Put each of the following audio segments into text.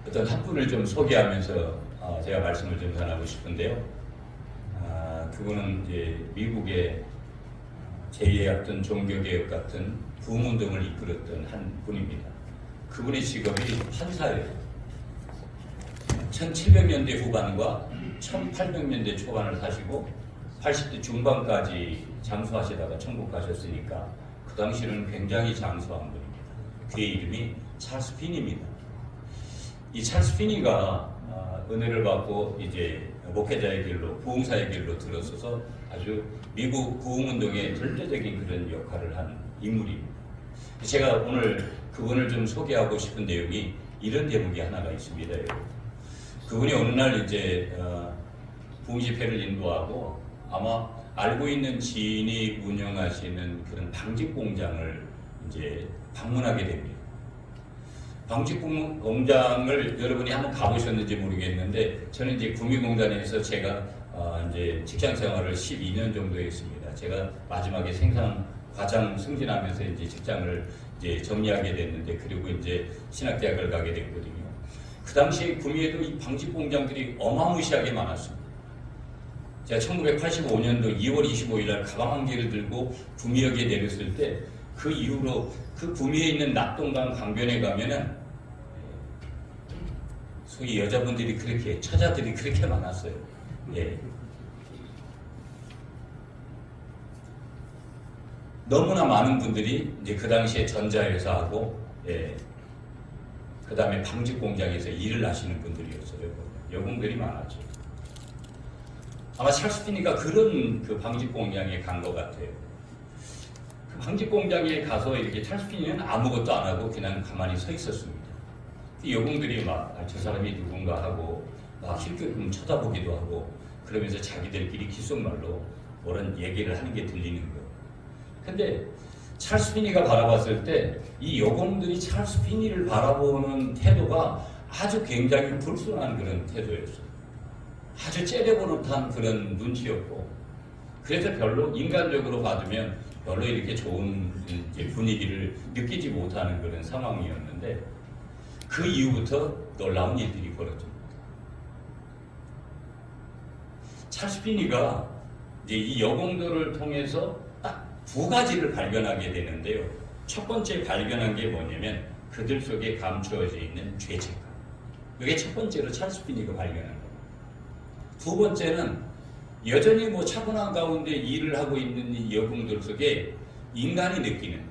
어떤 한 분을 좀 소개하면서 제가 말씀을 좀 전하고 싶은데요. 그분은 이제 미국의 제2의 어떤 종교개혁 같은 부흥운동을 이끌었던 한 분입니다. 그분의 직업이 판사예요. 1700년대 후반과 1800년대 초반을 사시고 80대 중반까지 장수하시다가 천국 가셨으니까 그 당시는 굉장히 장수한 분입니다. 그의 이름이 찰스 피니입니다. 이 찰스 피니가 은혜를 받고 이제 목회자의 길로, 부흥사의 길로 들어서서 아주 미국 부흥운동의 절대적인 그런 역할을 한 인물입니다. 제가 오늘 그분을 좀 소개하고 싶은 내용이 이런 대목이 하나가 있습니다. 그분이 어느 날 이제 부흥 집회를 인도하고 아마 알고 있는 지인이 운영하시는 그런 방직 공장을 이제 방문하게 됩니다. 방직 공장을 여러분이 한번 가보셨는지 모르겠는데 저는 이제 구미공단에서 제가 이제 직장 생활을 12년 정도 했습니다. 제가 마지막에 생산 과장 승진하면서 이제 직장을 이제 정리하게 됐는데 그리고 이제 신학대학을 가게 됐거든요. 그 당시에 구미에도 이 방직 공장들이 어마무시하게 많았습니다. 제가 1985년도 2월 25일 날 가방 한 개를 들고 구미역에 내렸을 때 그 이후로 그 구미에 있는 낙동강 강변에 가면은 소위 여자분들이 그렇게, 처자들이 그렇게 많았어요. 예. 너무나 많은 분들이 이제 그 당시에 전자회사하고, 예, 그 다음에 방직 공장에서 일을 하시는 분들이었어요. 여공들이 많았죠. 아마 찰스 피니가 그런 그 방직 공장에 간 것 같아요. 그 방직 공장에 가서 이렇게 찰스 피니는 아무것도 안 하고 그냥 가만히 서 있었습니다. 여공들이 막 저 사람이 누군가 하고 막 힐끔 쳐다보기도 하고 그러면서 자기들끼리 귓속말로 그런 얘기를 하는 게 들리는 거예요. 근데 찰스 피니가 바라봤을 때 이 여공들이 찰스 피니를 바라보는 태도가 아주 굉장히 불순한 그런 태도였어요. 아주 째려보는 듯한 그런 눈치였고 그래서 별로 인간적으로 받으면 별로 이렇게 좋은 분위기를 느끼지 못하는 그런 상황이었는데 그 이후부터 놀라운 일들이 벌어집니다. 찰스 피니가 이제 이 여공들을 통해서 딱 두 가지를 발견하게 되는데요. 첫 번째 발견한 게 뭐냐면 그들 속에 감추어져 있는 죄책감. 이게 첫 번째로 찰스 피니가 발견한 겁니다. 두 번째는 여전히 뭐 차분한 가운데 일을 하고 있는 이 여공들 속에 인간이 느끼는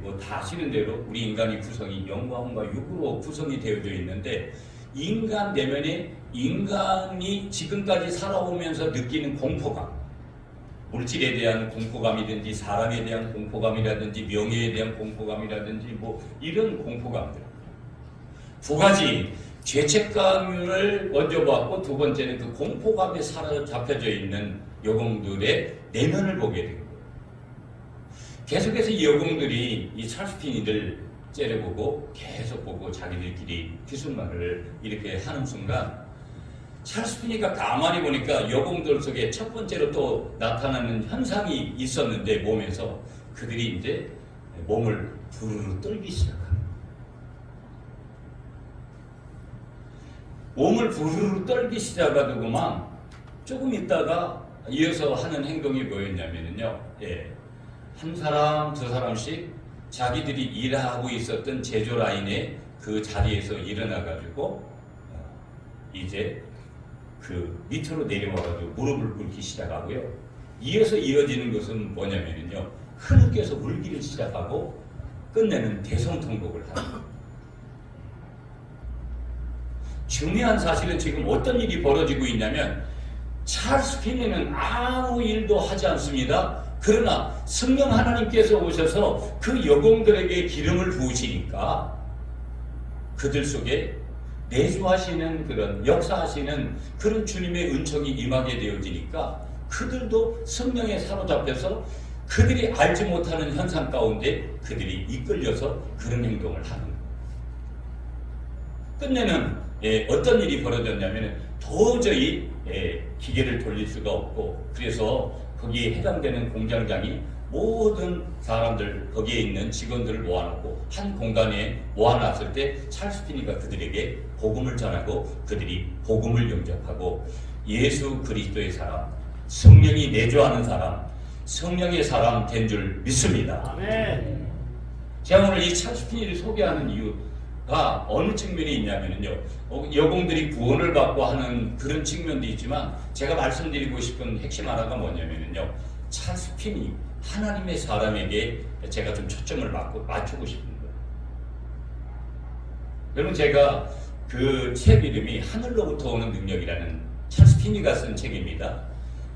뭐 다 아시는 대로 우리 인간의 구성이 영과 혼과 육으로 구성이 되어져 있는데 인간 내면에 인간이 지금까지 살아오면서 느끼는 공포감, 물질에 대한 공포감이든지 사람에 대한 공포감이라든지 명예에 대한 공포감이라든지 뭐 이런 공포감들 두 가지 죄책감을 먼저 봤고 두 번째는 그 공포감에 사로잡혀져 있는 여공들의 내면을 보게 된 거예요. 계속해서 이 여공들이 이 찰스 피니를 째려보고 계속 보고 자기들끼리 귓속말을 이렇게 하는 순간 찰스 피니가 가만히 보니까 여공들 속에 첫 번째로 또 나타나는 현상이 있었는데 몸에서 그들이 이제 몸을 부르르 떨기 시작합니다. 몸을 부르르 떨기 시작하더구만 조금 있다가 이어서 하는 행동이 뭐였냐면요. 예, 한 사람 두 사람씩 자기들이 일하고 있었던 제조 라인의 그 자리에서 일어나가지고 이제 그 밑으로 내려와가지고 무릎을 꿇기 시작하고요. 이어서 이어지는 것은 뭐냐면요. 흐느껴서 울기를 시작하고 끝내는 대성통곡을 하는 거예요. 중요한 사실은 지금 어떤 일이 벌어지고 있냐면 찰스 피니는 아무 일도 하지 않습니다. 그러나 성령 하나님께서 오셔서 그 여공들에게 기름을 부으시니까 그들 속에 내주하시는 그런 역사하시는 그런 주님의 은총이 임하게 되어지니까 그들도 성령에 사로잡혀서 그들이 알지 못하는 현상 가운데 그들이 이끌려서 그런 행동을 하는 거예요. 끝내는 어떤 일이 벌어졌냐면 도저히 기계를 돌릴 수가 없고 그래서 거기에 해당되는 공장장이 모든 사람들 거기에 있는 직원들을 모아놓고 한 공간에 모아놨을 때 찰스 피니가 그들에게 복음을 전하고 그들이 복음을 영접하고 예수 그리스도의 사람, 성령이 내주하는 사람, 성령의 사람 된 줄 믿습니다. 아멘. 제가 오늘 이 찰스 피니를 소개하는 이유가 어느 측면이 있냐면요, 여공들이 구원을 받고 하는 그런 측면도 있지만 제가 말씀드리고 싶은 핵심 하나가 뭐냐면요, 찰스 피니 하나님의 사람에게 제가 좀 초점을 맞추고 싶은 거예요. 여러분, 제가 그 책 이름이 하늘로부터 오는 능력이라는 찰스 피니가 쓴 책입니다.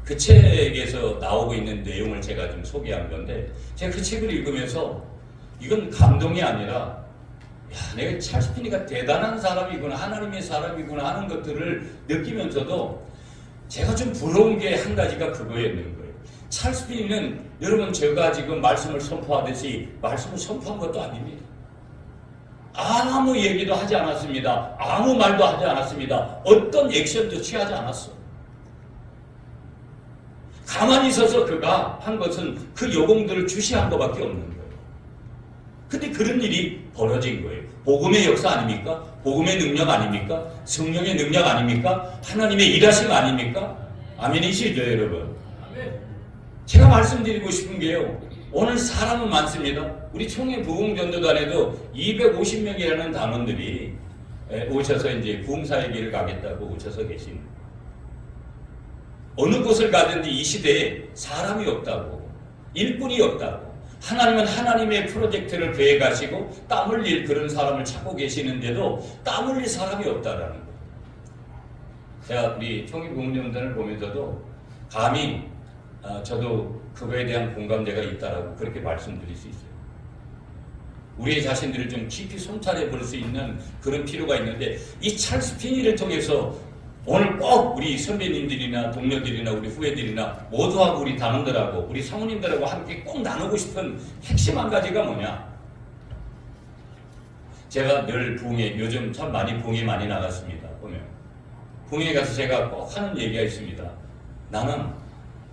그 책에서 나오고 있는 내용을 제가 좀 소개한 건데, 제가 그 책을 읽으면서 이건 감동이 아니라 내가 찰스 피니가 대단한 사람이구나, 하나님의 사람이구나 하는 것들을 느끼면서도 제가 좀 부러운 게 한 가지가 그거였는 거예요. 찰스 피니는 여러분, 제가 지금 말씀을 선포하듯이 말씀을 선포한 것도 아닙니다. 아무 얘기도 하지 않았습니다. 아무 말도 하지 않았습니다. 어떤 액션도 취하지 않았어. 가만히 있어서 그가 한 것은 그 여공들을 주시한 것밖에 없는 거예요. 근데 그런 일이 벌어진 거예요. 복음의 역사 아닙니까? 복음의 능력 아닙니까? 성령의 능력 아닙니까? 하나님의 일하심 아닙니까? 아멘이시죠, 여러분? 제가 말씀드리고 싶은 게요, 오늘 사람은 많습니다. 우리 총회 부흥전도단에도 250명이라는 단원들이 오셔서 이제 부흥사의 길을 가겠다고 오셔서 계십니다. 어느 곳을 가든지 이 시대에 사람이 없다고, 일꾼이 없다고, 하나님은 하나님의 프로젝트를 계획하시고 땀 흘릴 그런 사람을 찾고 계시는데도 땀 흘릴 사람이 없다라는 거예요. 제가 우리 총회 부흥전도단을 보면서도 감히 저도 그거에 대한 공감대가 있다라고 그렇게 말씀드릴 수 있어요. 우리의 자신들을 좀 깊이 성찰해 볼 수 있는 그런 필요가 있는데, 이 찰스 피니를 통해서 오늘 꼭 우리 선배님들이나 동료들이나 우리 후배들이나 모두하고 우리 단원들하고 우리 사모님들하고 함께 꼭 나누고 싶은 핵심 한 가지가 뭐냐? 제가 늘 부흥회, 요즘 참 많이 부흥회 많이 나갔습니다. 보면 부흥회 가서 제가 꼭 하는 얘기가 있습니다. 나는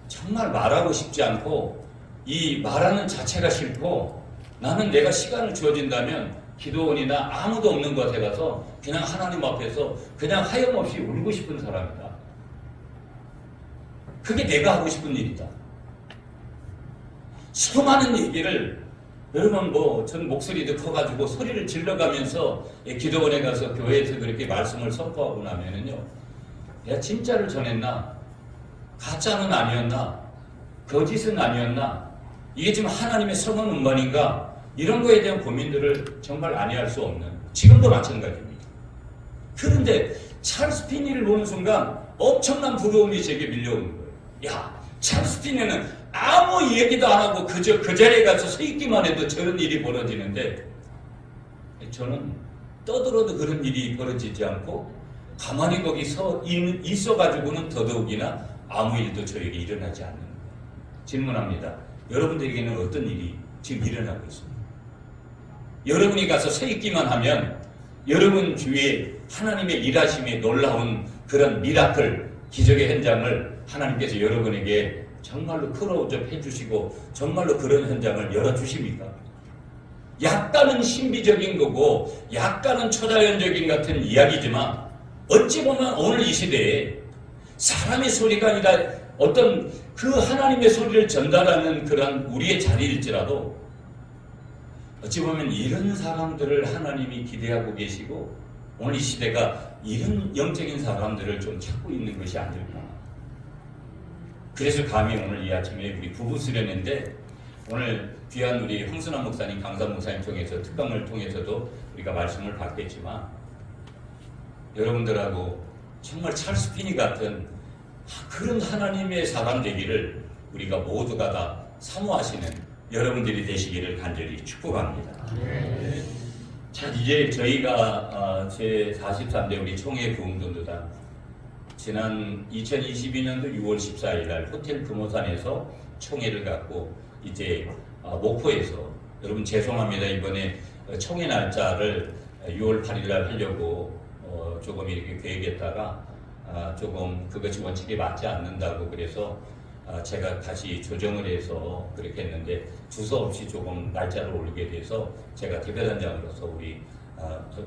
정말 말하고 싶지 않고 이 말하는 자체가 싫고, 나는 내가 시간을 주어진다면 기도원이나 아무도 없는 곳에 가서 그냥 하나님 앞에서 그냥 하염없이 울고 싶은 사람이다. 그게 내가 하고 싶은 일이다. 수많은 얘기를, 여러분 전 목소리도 커가지고 소리를 질러가면서 기도원에 가서 교회에서 그렇게 말씀을 선포하고 나면은요, 내가 진짜를 전했나? 가짜는 아니었나? 거짓은 아니었나? 이게 지금 하나님의 선언 음반인가? 이런 거에 대한 고민들을 정말 안해할 수 없는, 지금도 마찬가지입니다. 그런데 찰스 피니를 보는 순간 엄청난 부러움이 제게 밀려오는 거예요. 야, 찰스 피니는 아무 얘기도 안 하고 그저 그 자리에 가서 서 있기만 해도 저런 일이 벌어지는데, 저는 떠들어도 그런 일이 벌어지지 않고 가만히 거기 있어가지고는 더더욱이나 아무 일도 저에게 일어나지 않는 거예요. 질문합니다. 여러분들에게는 어떤 일이 지금 일어나고 있습니까? 여러분이 가서 서 있기만 하면 여러분 주위에 하나님의 일하심에 놀라운 그런 미라클, 기적의 현장을 하나님께서 여러분에게 정말로 크로즈업 해주시고 정말로 그런 현장을 열어주십니까? 약간은 신비적인 거고 약간은 초자연적인 같은 이야기지만, 어찌 보면 오늘 이 시대에 사람의 소리가 아니라 어떤 그 하나님의 소리를 전달하는 그런 우리의 자리일지라도, 어찌 보면 이런 사람들을 하나님이 기대하고 계시고 오늘 이 시대가 이런 영적인 사람들을 좀 찾고 있는 것이 아닐까. 그래서 감히 오늘 이 아침에 우리 부부 수련회인데, 오늘 귀한 우리 황순환 목사님, 강산 목사님 통해서 특강을 통해서도 우리가 말씀을 받겠지만, 여러분들하고 정말 찰스 피니 같은 그런 하나님의 사람 되기를 우리가 모두가 다 사모하시는 여러분들이 되시기를 간절히 축복합니다. 네. 자, 이제 저희가 제43대 우리 총회 부흥전도단 지난 2022년도 6월 14일 날 호텔 금호산에서 총회를 갖고 이제 목포에서, 여러분 죄송합니다. 이번에 총회 날짜를 6월 8일 날 하려고 조금 이렇게 계획했다가 조금 그것이 원칙에 맞지 않는다고 그래서 제가 다시 조정을 해서 그렇게 했는데 두서없이 조금 날짜를 올리게 돼서 제가 대표단장으로서 우리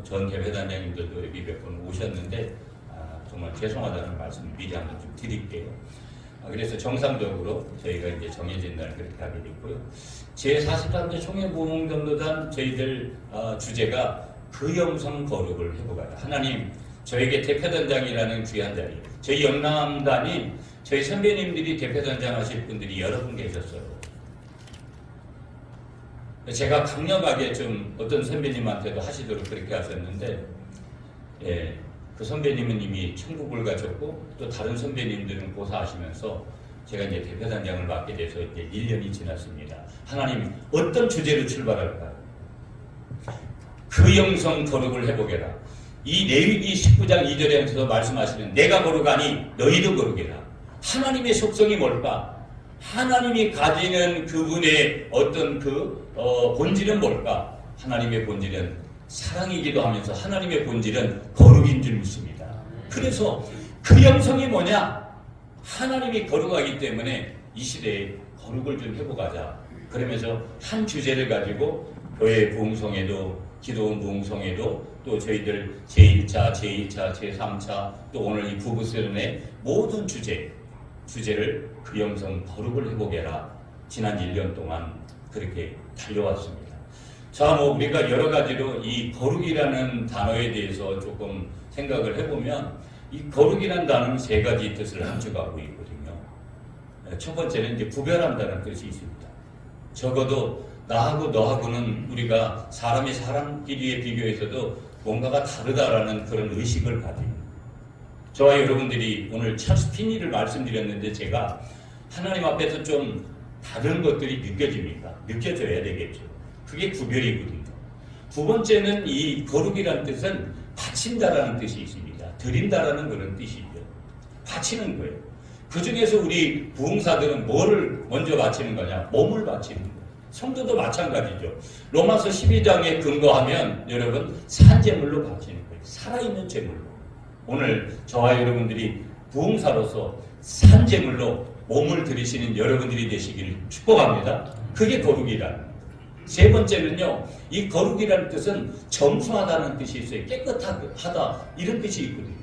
전 대표단장님들도 여기 몇 분 오셨는데 정말 죄송하다는 말씀을 미리 한번 좀 드릴게요. 그래서 정상적으로 저희가 이제 정해진 날 그렇게 하게 됐고요. 제43대 총회부흥전도단 저희들 주제가 그 영성 거룩을 해보가다. 하나님, 저에게 대표단장이라는 귀한 자리, 저희 영남단이 저희 선배님들이 대표단장 하실 분들이 여러 분 계셨어요. 제가 강력하게 좀 어떤 선배님한테도 하시도록 그렇게 하셨는데, 예, 그 선배님은 이미 천국을 가셨고 또 다른 선배님들은 고사하시면서 제가 이제 대표단장을 맡게 돼서 이제 1년이 지났습니다. 하나님, 어떤 주제로 출발할까요? 그 영성 거룩을 해보게라. 이 레위기 19장 2절에서 말씀하시는 내가 거룩하니 너희도 거룩해라. 하나님의 속성이 뭘까? 하나님이 가지는 그분의 어떤 본질은 뭘까? 하나님의 본질은 사랑이기도 하면서 하나님의 본질은 거룩인 줄 믿습니다. 그래서 그 영성이 뭐냐? 하나님이 거룩하기 때문에 이 시대에 거룩을 좀 해보가자. 그러면서 한 주제를 가지고 교회 부흥성에도 기도원 부흥성에도 또 저희들 제1차, 제2차, 제3차 또 오늘 이 부부세련의 모든 주제를 그 영성 거룩을 해보게라. 지난 1년 동안 그렇게 달려왔습니다. 자, 우리가 여러 가지로 이 거룩이라는 단어에 대해서 조금 생각을 해보면 이 거룩이라는 단어는 세 가지 뜻을 함축하고 있거든요. 첫 번째는 이제 구별한다는 뜻이 있습니다. 적어도 나하고 너하고는 우리가 사람끼리의 비교에서도 뭔가가 다르다라는 그런 의식을 가지고 저와 여러분들이 오늘 찰스 피니를 말씀드렸는데 제가 하나님 앞에서 좀 다른 것들이 느껴집니까? 느껴져야 되겠죠. 그게 구별이거든요. 두 번째는 이 거룩이라는 뜻은 바친다라는 뜻이 있습니다. 드린다라는 그런 뜻이죠. 바치는 거예요. 그 중에서 우리 부흥사들은 뭐를 먼저 바치는 거냐? 몸을 바치는 거예요. 성도도 마찬가지죠. 로마서 12장에 근거하면 여러분 산제물로 바치는 거예요. 살아있는 제물로. 오늘 저와 여러분들이 부흥사로서 산제물로 몸을 들이시는 여러분들이 되시기를 축복합니다. 그게 거룩이라는 거예요. 세 번째는요, 이 거룩이라는 뜻은 정수하다는 뜻이 있어요. 깨끗하다 이런 뜻이 있거든요.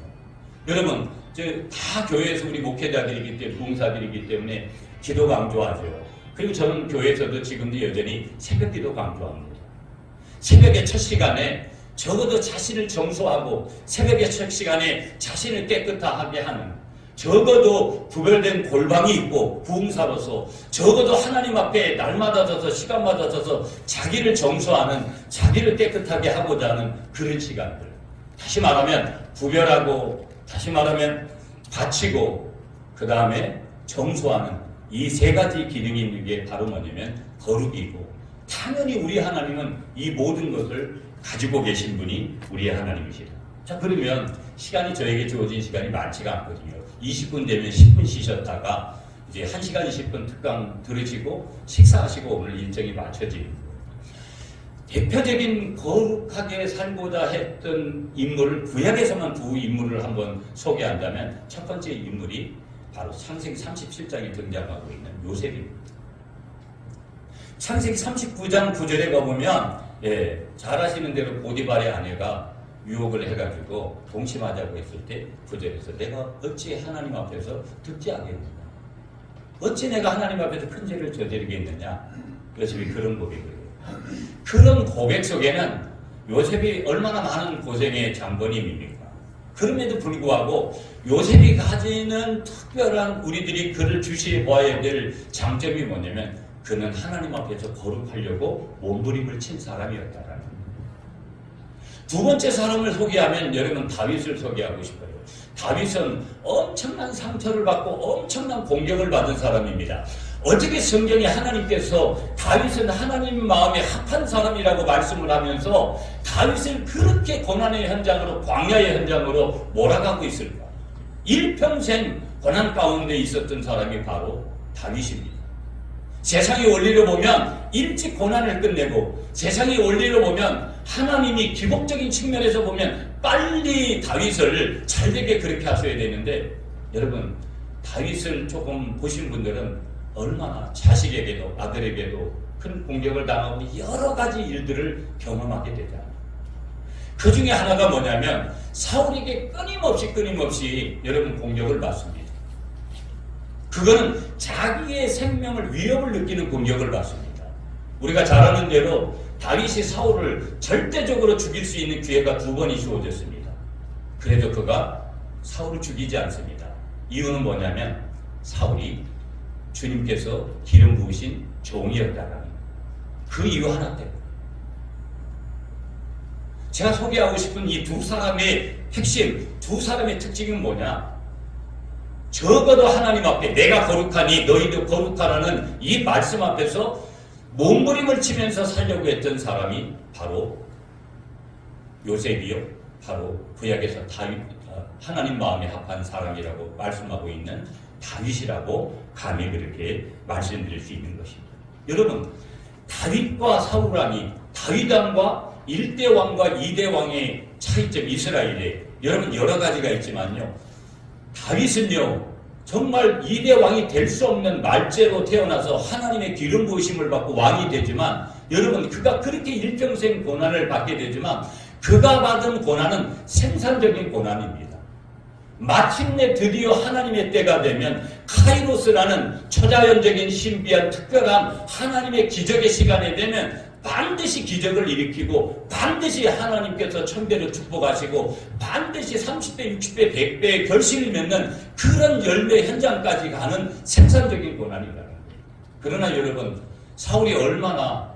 여러분, 다 교회에서 우리 목회자들이기 때문에 부흥사들이기 때문에 기도 강조하죠. 그리고 저는 교회에서도 지금도 여전히 새벽 기도 강조합니다. 새벽의 첫 시간에 적어도 자신을 정수하고 새벽의 첫 시간에 자신을 깨끗하게 하는 적어도 구별된 골방이 있고 부흥사로서 적어도 하나님 앞에 날마다 져서 시간마다 져서 자기를 정수하는 자기를 깨끗하게 하고자 하는 그런 시간들. 다시 말하면 구별하고 다시 말하면 바치고 그 다음에 정수하는 이 세 가지 기능이 있는 게 바로 뭐냐면 거룩이고 당연히 우리 하나님은 이 모든 것을 가지고 계신 분이 우리의 하나님이시다. 자, 그러면 시간이 저에게 주어진 시간이 많지가 않거든요. 20분 되면 10분 쉬셨다가 이제 1시간 20분 특강 들으시고 식사하시고 오늘 일정이 맞춰지는 거예요. 대표적인 거룩하게 살고자 했던 인물을 구약에서만 두 인물을 한번 소개한다면 첫 번째 인물이 바로 창세기 37장에 등장하고 있는 요셉입니다. 창세기 39장 9절에 가보면 잘 아시는 대로 보디발의 아내가 유혹을 해가지고 동침하자고 했을 때 9절에서 내가 어찌 하나님 앞에서 듣지 않겠느냐, 어찌 내가 하나님 앞에서 큰 죄를 저지르겠느냐. 요셉이 그런 고백을 해요. 그런 고백 속에는 요셉이 얼마나 많은 고생의 장본인입니까? 그럼에도 불구하고 요셉이 가지는 특별한 우리들이 그를 주시해 보아야 될 장점이 뭐냐면 그는 하나님 앞에서 거룩하려고 몸부림을 친 사람이었다라는 거예요. 두 번째 사람을 소개하면 여러분 다윗을 소개하고 싶어요. 다윗은 엄청난 상처를 받고 엄청난 공격을 받은 사람입니다. 어떻게 성경에 하나님께서 다윗은 하나님 마음에 합한 사람이라고 말씀을 하면서 다윗을 그렇게 고난의 현장으로 광야의 현장으로 몰아가고 있을까? 일평생 고난 가운데 있었던 사람이 바로 다윗입니다. 세상의 원리로 보면 일찍 고난을 끝내고 세상의 원리로 보면 하나님이 기복적인 측면에서 보면 빨리 다윗을 잘되게 그렇게 하셔야 되는데 여러분 다윗을 조금 보신 분들은 얼마나 자식에게도 아들에게도 큰 공격을 당하고 여러 가지 일들을 경험하게 되잖아요. 그 중에 하나가 뭐냐면 사울에게 끊임없이 여러분 공격을 받습니다. 그거는 자기의 생명을 위협을 느끼는 공격을 받습니다. 우리가 잘 아는 대로 다윗이 사울을 절대적으로 죽일 수 있는 기회가 2번이 주어졌습니다. 그래도 그가 사울을 죽이지 않습니다. 이유는 뭐냐면 사울이 주님께서 기름 부으신 종이었다라는 그 이유 하나 때문에. 제가 소개하고 싶은 이 두 사람의 핵심, 두 사람의 특징은 뭐냐? 적어도 하나님 앞에 내가 거룩하니 너희도 거룩하라는 이 말씀 앞에서 몸부림을 치면서 살려고 했던 사람이 바로 요셉이요, 바로 구약에서 다윗, 하나님 마음에 합한 사람이라고 말씀하고 있는 다윗이라고 감히 그렇게 말씀드릴 수 있는 것입니다. 여러분, 다윗과 사울왕이 다윗왕과 1대 왕과 2대 왕의 차이점, 이스라엘에 여러분 여러 가지가 있지만요, 다윗은요 정말 2대 왕이 될 수 없는 말죄로 태어나서 하나님의 기름 부으심을 받고 왕이 되지만, 여러분 그가 그렇게 일평생 고난을 받게 되지만 그가 받은 고난은 생산적인 고난입니다. 마침내 드디어 하나님의 때가 되면 카이로스라는 초자연적인 신비한 특별한 하나님의 기적의 시간이 되면 반드시 기적을 일으키고 반드시 하나님께서 천배로 축복하시고 반드시 30배, 60배, 100배의 결실을 맺는 그런 열매 현장까지 가는 생산적인 고난이라는 거예요. 그러나 여러분, 사울이 얼마나,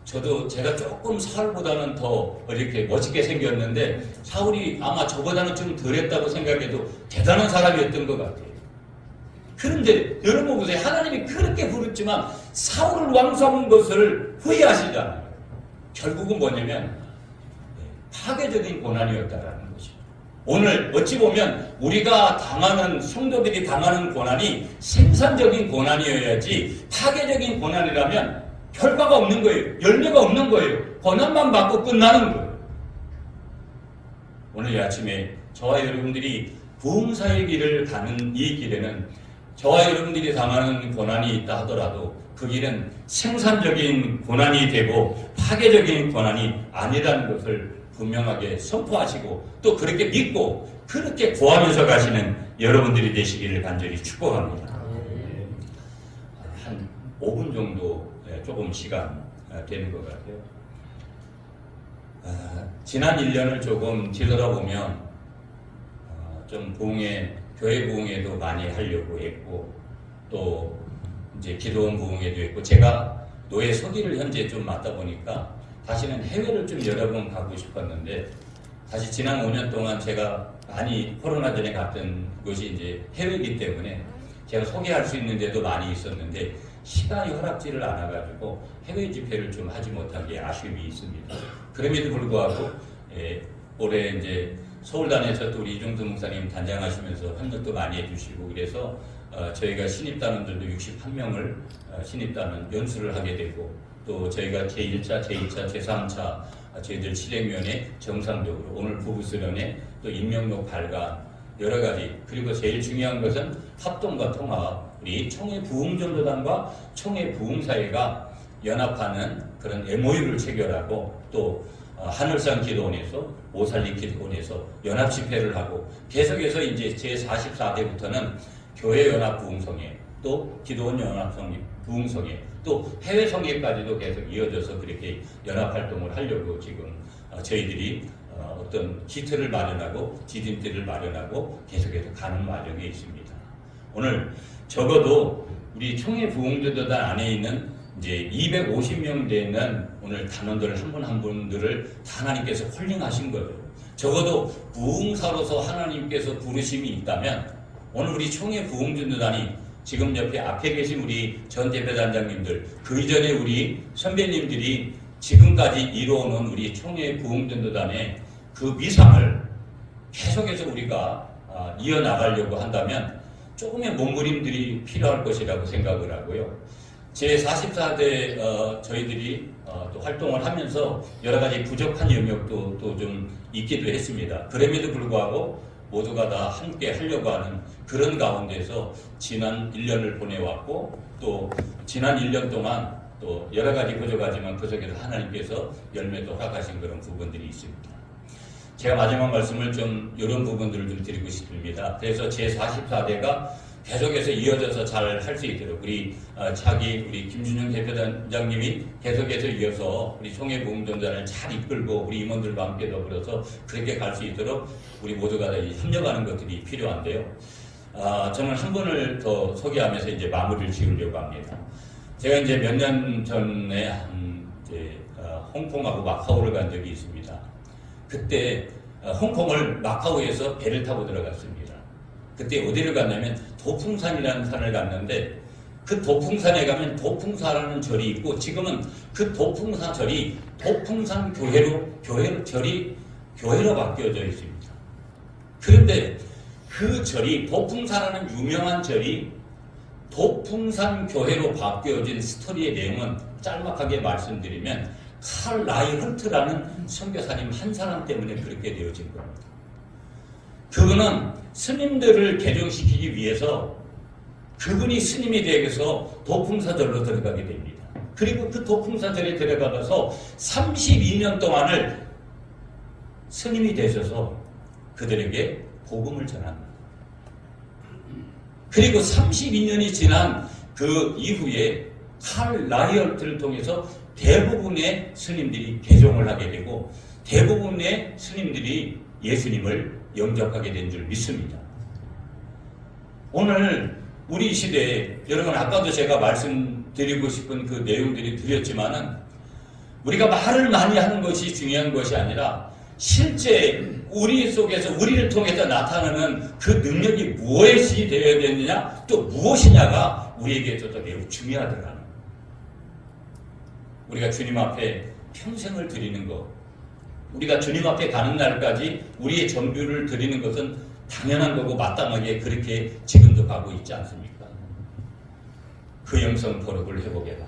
제가 조금 사울보다는 더 이렇게 멋있게 생겼는데 사울이 아마 저보다는 좀 덜했다고 생각해도 대단한 사람이었던 것 같아요. 그런데 여러분 보세요. 하나님이 그렇게 부르지만 사울을 왕성한 것을 후회하시잖아요. 결국은 뭐냐면 파괴적인 고난이었다라는 것이죠. 오늘 어찌 보면 우리가 당하는, 성도들이 당하는 고난이 생산적인 고난이어야지 파괴적인 고난이라면 결과가 없는 거예요. 열매가 없는 거예요. 고난만 받고 끝나는 거예요. 오늘 아침에 저와 여러분들이 부흥사의 길을 가는 이 길에는 저와 여러분들이 당하는 고난이 있다 하더라도 그 길은 생산적인 고난이 되고 파괴적인 고난이 아니라는 것을 분명하게 선포하시고 또 그렇게 믿고 그렇게 구하면서 가시는 여러분들이 되시기를 간절히 축복합니다. 한 5분 정도 조금 시간 되는 것 같아요. 지난 1년을 조금 뒤돌아보면 좀 교회 부흥회도 많이 하려고 했고 또 이제 기도원 부흥회도 했고, 제가 노예 서기를 현재 좀 맡다 보니까 다시는 해외를 좀 여러 번 가고 싶었는데, 사실 지난 5년 동안 제가 많이 코로나 전에 갔던 곳이 이제 해외이기 때문에 제가 소개할 수 있는 데도 많이 있었는데 시간이 허락지를 않아가지고 해외 집회를 좀 하지 못한 게 아쉬움이 있습니다. 그럼에도 불구하고 올해 이제 서울단에서 또 우리 이종도 목사님 단장하시면서 협력도 많이 해주시고 그래서 저희가 신입단원들도 61명을 신입단원 연수를 하게 되고, 또 저희가 제1차, 제2차, 제3차 저희들 실행위원회 정상적으로 오늘 부부수련회 또 임명록 발간 여러 가지, 그리고 제일 중요한 것은 합동과 통합, 우리 총회 부흥전도단과 총회 부흥사회가 연합하는 그런 MOU를 체결하고 또 하늘산 기도원에서 오살리 기도원에서 연합 집회를 하고 계속해서 이제 제44대부터는 교회 연합 부흥성회 또 기도원 연합 부흥성회 또 해외 성회까지도 계속 이어져서 그렇게 연합 활동을 하려고 지금 저희들이 어떤 기틀을 마련하고 디딤대를 마련하고 계속해서 가는 과정에 있습니다. 오늘 적어도 우리 총회 부흥전도단 안에 있는 이제 250명 되는 오늘 단원들 한 분 한 분들을 하나님께서 콜링하신 거죠. 적어도 부흥사로서 하나님께서 부르심이 있다면 오늘 우리 총회 부흥전도단이 지금 옆에 앞에 계신 우리 전 대표단장님들, 그 이전에 우리 선배님들이 지금까지 이루어놓은 우리 총회 부흥전도단의 그 위상을 계속해서 우리가 이어나가려고 한다면 조금의 몸부림들이 필요할 것이라고 생각을 하고요. 제44대 저희들이 또 활동을 하면서 여러 가지 부족한 영역도 또 좀 있기도 했습니다. 그럼에도 불구하고 모두가 다 함께 하려고 하는 그런 가운데서 지난 1년을 보내왔고, 또 지난 1년 동안 또 여러 가지 부족하지만 그 속에서 하나님께서 열매도 허락하신 그런 부분들이 있습니다. 제가 마지막 말씀을 좀 이런 부분들을 좀 드리고 싶습니다. 그래서 제44대가 계속해서 이어져서 잘 할 수 있도록 우리 우리 김준영 대표단장님이 계속해서 이어서 우리 총회부흥전단을 잘 이끌고 우리 임원들과 함께 더불어서 그렇게 갈 수 있도록 우리 모두가 다 협력하는 것들이 필요한데요. 저는 한 분을 더 소개하면서 이제 마무리를 지으려고 합니다. 제가 이제 몇 년 전에 홍콩하고 마카오를 간 적이 있습니다. 그때 홍콩을 마카오에서 배를 타고 들어갔습니다. 그때 어디를 갔냐면 도풍산이라는 산을 갔는데, 그 도풍산에 가면 도풍사라는 절이 있고, 지금은 그 도풍사 절이 도풍산 교회로 바뀌어져 있습니다. 그런데 그 절이, 도풍사라는 유명한 절이 도풍산 교회로 바뀌어진 스토리의 내용은 짤막하게 말씀드리면 칼 라이헐트라는 선교사님 한 사람 때문에 그렇게 되어진 겁니다. 그분은 스님들을 개종시키기 위해서 그분이 스님이 되어서 도풍사절로 들어가게 됩니다. 그리고 그 도풍사절에 들어가서 32년 동안을 스님이 되셔서 그들에게 복음을 전합니다. 그리고 32년이 지난 그 이후에 칼 라이얼트를 통해서 대부분의 스님들이 개종을 하게 되고 대부분의 스님들이 예수님을 영접하게 된 줄 믿습니다. 오늘 우리 시대에 여러분, 아까도 제가 말씀드리고 싶은 그 내용들이 드렸지만은 우리가 말을 많이 하는 것이 중요한 것이 아니라 실제 우리 속에서 우리를 통해서 나타나는 그 능력이 무엇이 되어야 되느냐, 또 무엇이냐가 우리에게 또 매우 중요하더라는 거예요. 우리가 주님 앞에 평생을 드리는 것, 우리가 주님 앞에 가는 날까지 우리의 전부를 드리는 것은 당연한 거고 마땅하게 그렇게 지금도 가고 있지 않습니까? 그 영성 거룩을 회복해라.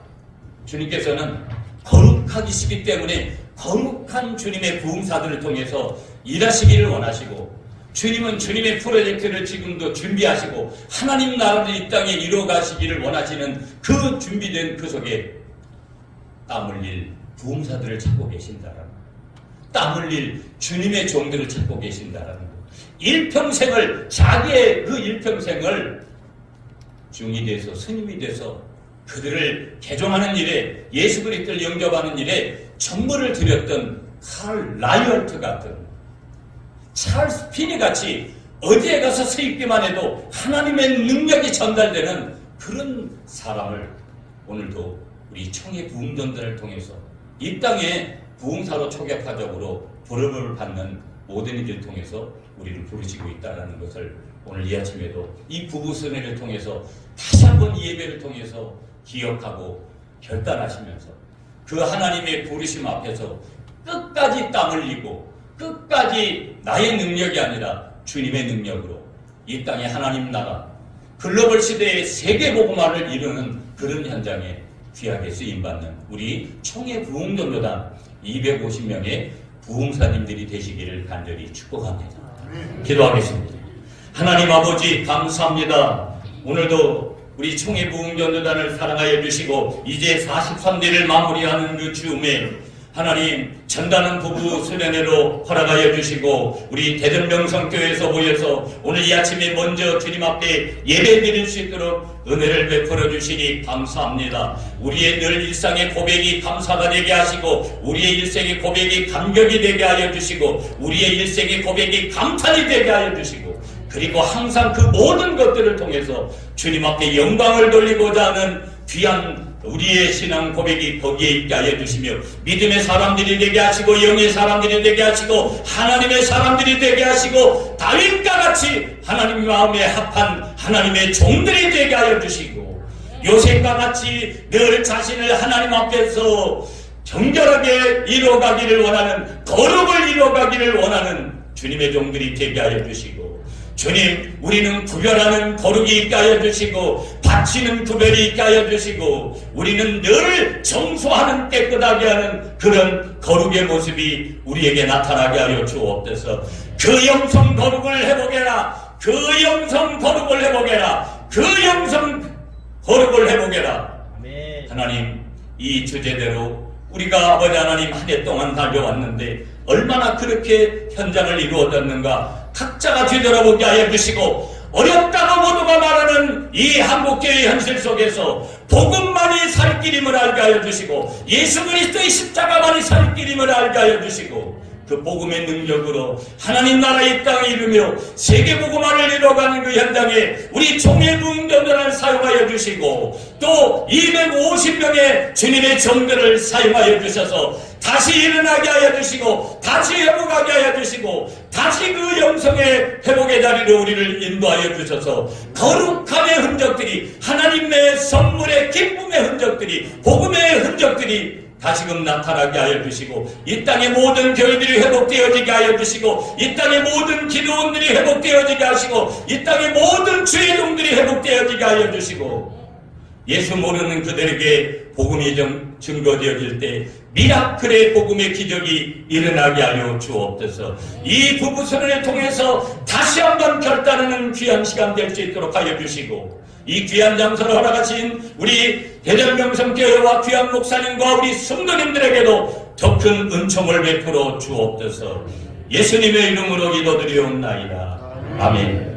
주님께서는 거룩하시기 때문에 거룩한 주님의 부흥사들을 통해서 일하시기를 원하시고, 주님은 주님의 프로젝트를 지금도 준비하시고 하나님 나라를 이 땅에 이루어 가시기를 원하시는 그 준비된 그 속에 땀 흘릴 부흥사들을 찾고 계신다라는 것, 땀 흘릴 주님의 종들을 찾고 계신다라는 것, 일평생을, 자기의 그 일평생을 중이 돼서 스님이 돼서 그들을 개종하는 일에, 예수 그리스도를 영접하는 일에 전부를 드렸던 칼 라이얼트 같은, 찰스 피니 같이 어디에 가서 서 있기만 해도 하나님의 능력이 전달되는 그런 사람을 오늘도 우리 총회 부흥전단을 통해서 이 땅에 부흥사로 초격파적으로 부름을 받는 모든 이들을 통해서 우리를 부르시고 있다는 것을 오늘 이 아침에도 이 부부선회를 통해서 다시 한번 이 예배를 통해서 기억하고 결단하시면서 그 하나님의 부르심 앞에서 끝까지 땀 흘리고 끝까지 나의 능력이 아니라 주님의 능력으로 이 땅의 하나님 나라 글로벌 시대의 세계복음화를 이루는 그런 현장에 귀하게 쓰임받는 우리 총회 부흥전도단 250명의 부흥사님들이 되시기를 간절히 축복합니다. 기도하겠습니다. 하나님 아버지, 감사합니다. 오늘도 우리 총회 부흥전도단을 사랑하여 주시고 이제 43대를 마무리하는 그 즈음에 하나님 전단원 부부 수련회로 허락하여 주시고 우리 대전명성교회에서 모여서 오늘 이 아침에 먼저 주님 앞에 예배 드릴 수 있도록 은혜를 베풀어 주시니 감사합니다. 우리의 늘 일상의 고백이 감사가 되게 하시고 우리의 일생의 고백이 감격이 되게 하여 주시고 우리의 일생의 고백이 감탄이 되게 하여 주시고, 그리고 항상 그 모든 것들을 통해서 주님 앞에 영광을 돌리고자 하는 귀한 우리의 신앙 고백이 거기에 있게 하여 주시며 믿음의 사람들이 되게 하시고 영의 사람들이 되게 하시고 하나님의 사람들이 되게 하시고 다윗과 같이 하나님 마음에 합한 하나님의 종들이 되게 하여 주시고 요셉과 같이 늘 자신을 하나님 앞에서 정결하게 이루어가기를 원하는, 거룩을 이루어가기를 원하는 주님의 종들이 되게 하여 주시고, 주님, 우리는 구별하는 거룩이 있게 하여 주시고 바치는 구별이 있게 하여 주시고 우리는 늘 정수하는, 깨끗하게 하는 그런 거룩의 모습이 우리에게 나타나게 하여 주옵소서. 그 영성 거룩을 회복해라. 그 영성 거룩을 회복해라. 그 영성 거룩을 회복해라. 아멘. 하나님, 이 주제대로 우리가 아버지 하나님 한 해 동안 달려왔는데 얼마나 그렇게 현장을 이루어졌는가 각자가 뒤돌아보게 하여 주시고, 어렵다고 모두가 말하는 이 한국교회 현실 속에서 복음만이 살 길임을 알게 하여 주시고, 예수 그리스도의 십자가만이 살 길임을 알게 하여 주시고, 그 복음의 능력으로 하나님 나라의 땅에 이루며 세계 복음화를 이루어가는 그 현장에 우리 총회부흥전단을 사용하여 주시고, 또 250명의 주님의 정들을 사용하여 주셔서 다시 일어나게 하여 주시고, 다시 회복하게 하여 주시고, 다시 그 영성의 회복의 자리로 우리를 인도하여 주셔서 거룩함의 흔적들이, 하나님의 선물의 기쁨의 흔적들이, 복음의 흔적들이 다시금 나타나게 하여 주시고, 이 땅의 모든 교회들이 회복되어지게 하여 주시고, 이 땅의 모든 기도원들이 회복되어지게 하시고, 이 땅의 모든 주의 종들이 회복되어지게 하여 주시고, 예수 모르는 그들에게 복음이 증거되어질 때 미라클의 복음의 기적이 일어나게 하여 주옵소서. 이 부부선언을 통해서 다시 한번 결단하는 귀한 시간 될 수 있도록 하여 주시고, 이 귀한 장소를 허락하신 우리 대전명성교회와 귀한 목사님과 우리 성도님들에게도 더 큰 은총을 베풀어 주옵소서. 예수님의 이름으로 기도드리옵나이다. 아멘.